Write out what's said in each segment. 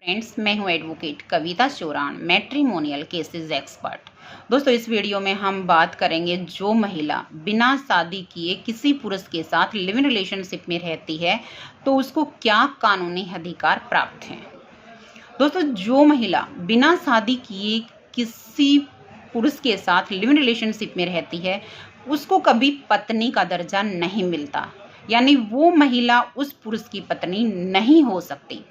Friends, मैं हूं advocate कविता चौरान, matrimonial cases expert. दोस्तों, इस वीडियो में हम बात करेंगे जो महिला बिना शादी किए किसी पुरुष के साथ लिव इन रिलेशनशिप में रहती है तो उसको क्या कानूनी अधिकार प्राप्त हैं। दोस्तों, जो महिला बिना शादी किए किसी पुरुष के साथ लिव इन रिलेशनशिप में रहती है उसको कभी पत्नी का दर्जा नहीं मिलता, यानी वो महिला उस पुरुष की पत्नी नहीं हो सकती।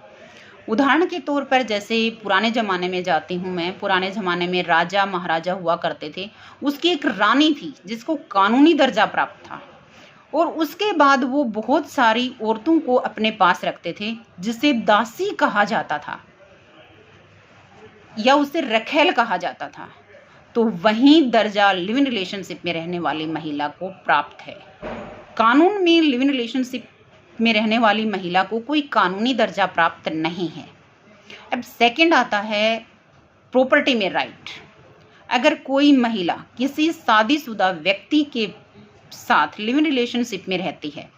उदाहरण के तौर पर जैसे पुराने ज़माने में जाती हूँ मैं, पुराने ज़माने में राजा महाराजा हुआ करते थे। उसकी एक रानी थी जिसको कानूनी दर्जा प्राप्त था और उसके बाद वो बहुत सारी औरतों को अपने पास रखते थे जिसे दासी कहा जाता था या उसे रखेल कहा जाता था। तो वही दर्जा लिव इन रिलेशनशिप में रहने वाली महिला को प्राप्त है। कानून में लिव इन रिलेशनशिप में रहने वाली महिला को कोई कानूनी दर्जा प्राप्त नहीं है। अब सेकंड आता है प्रॉपर्टी में राइट। अगर कोई महिला किसी शादीशुदा व्यक्ति के साथ लिव इन रिलेशनशिप में रहती है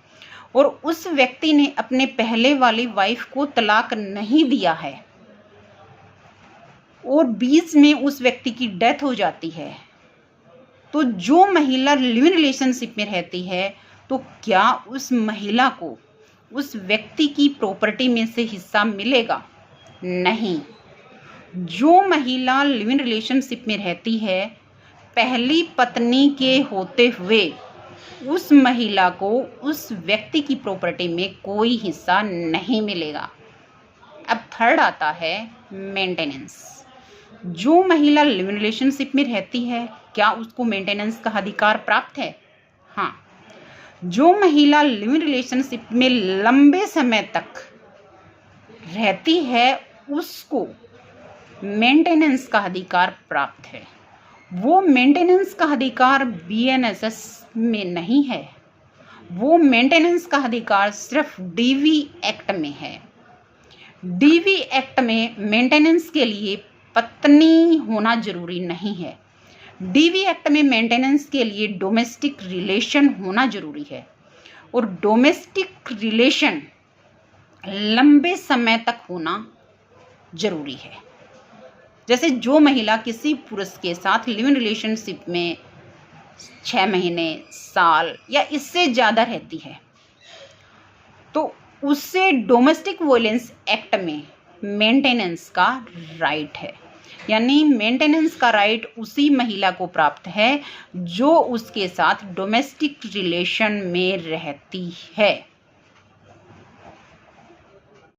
और उस व्यक्ति ने अपने पहले वाली वाइफ को तलाक नहीं दिया है और बीच में उस व्यक्ति की डेथ हो जाती है, तो जो महिला लिव इन रिलेशनशिप में रहती है तो क्या उस महिला को उस व्यक्ति की प्रॉपर्टी में से हिस्सा मिलेगा? नहीं। जो महिला लिव इन रिलेशनशिप में रहती है पहली पत्नी के होते हुए उस महिला को उस व्यक्ति की प्रॉपर्टी में कोई हिस्सा नहीं मिलेगा। अब थर्ड आता है मेंटेनेंस। जो महिला लिव इन रिलेशनशिप में रहती है क्या उसको मेंटेनेंस का अधिकार प्राप्त है? हाँ। जो महिला लिव इन रिलेशनशिप में लंबे समय तक रहती है उसको मेंटेनेंस का अधिकार प्राप्त है। वो मेंटेनेंस का अधिकार बीएनएसएस में नहीं है, वो मेंटेनेंस का अधिकार सिर्फ डीवी एक्ट में है। डीवी एक्ट में मेंटेनेंस के लिए पत्नी होना जरूरी नहीं है। डीवी एक्ट में मेंटेनेंस के लिए डोमेस्टिक रिलेशन होना जरूरी है और डोमेस्टिक रिलेशन लंबे समय तक होना जरूरी है। जैसे जो महिला किसी पुरुष के साथ लिव इन रिलेशनशिप में 6 महीने, साल या इससे ज़्यादा रहती है तो उससे डोमेस्टिक वायलेंस एक्ट में मेंटेनेंस का राइट है, यानी मेंटेनेंस का राइट उसी महिला को प्राप्त है जो उसके साथ डोमेस्टिक रिलेशन में रहती है।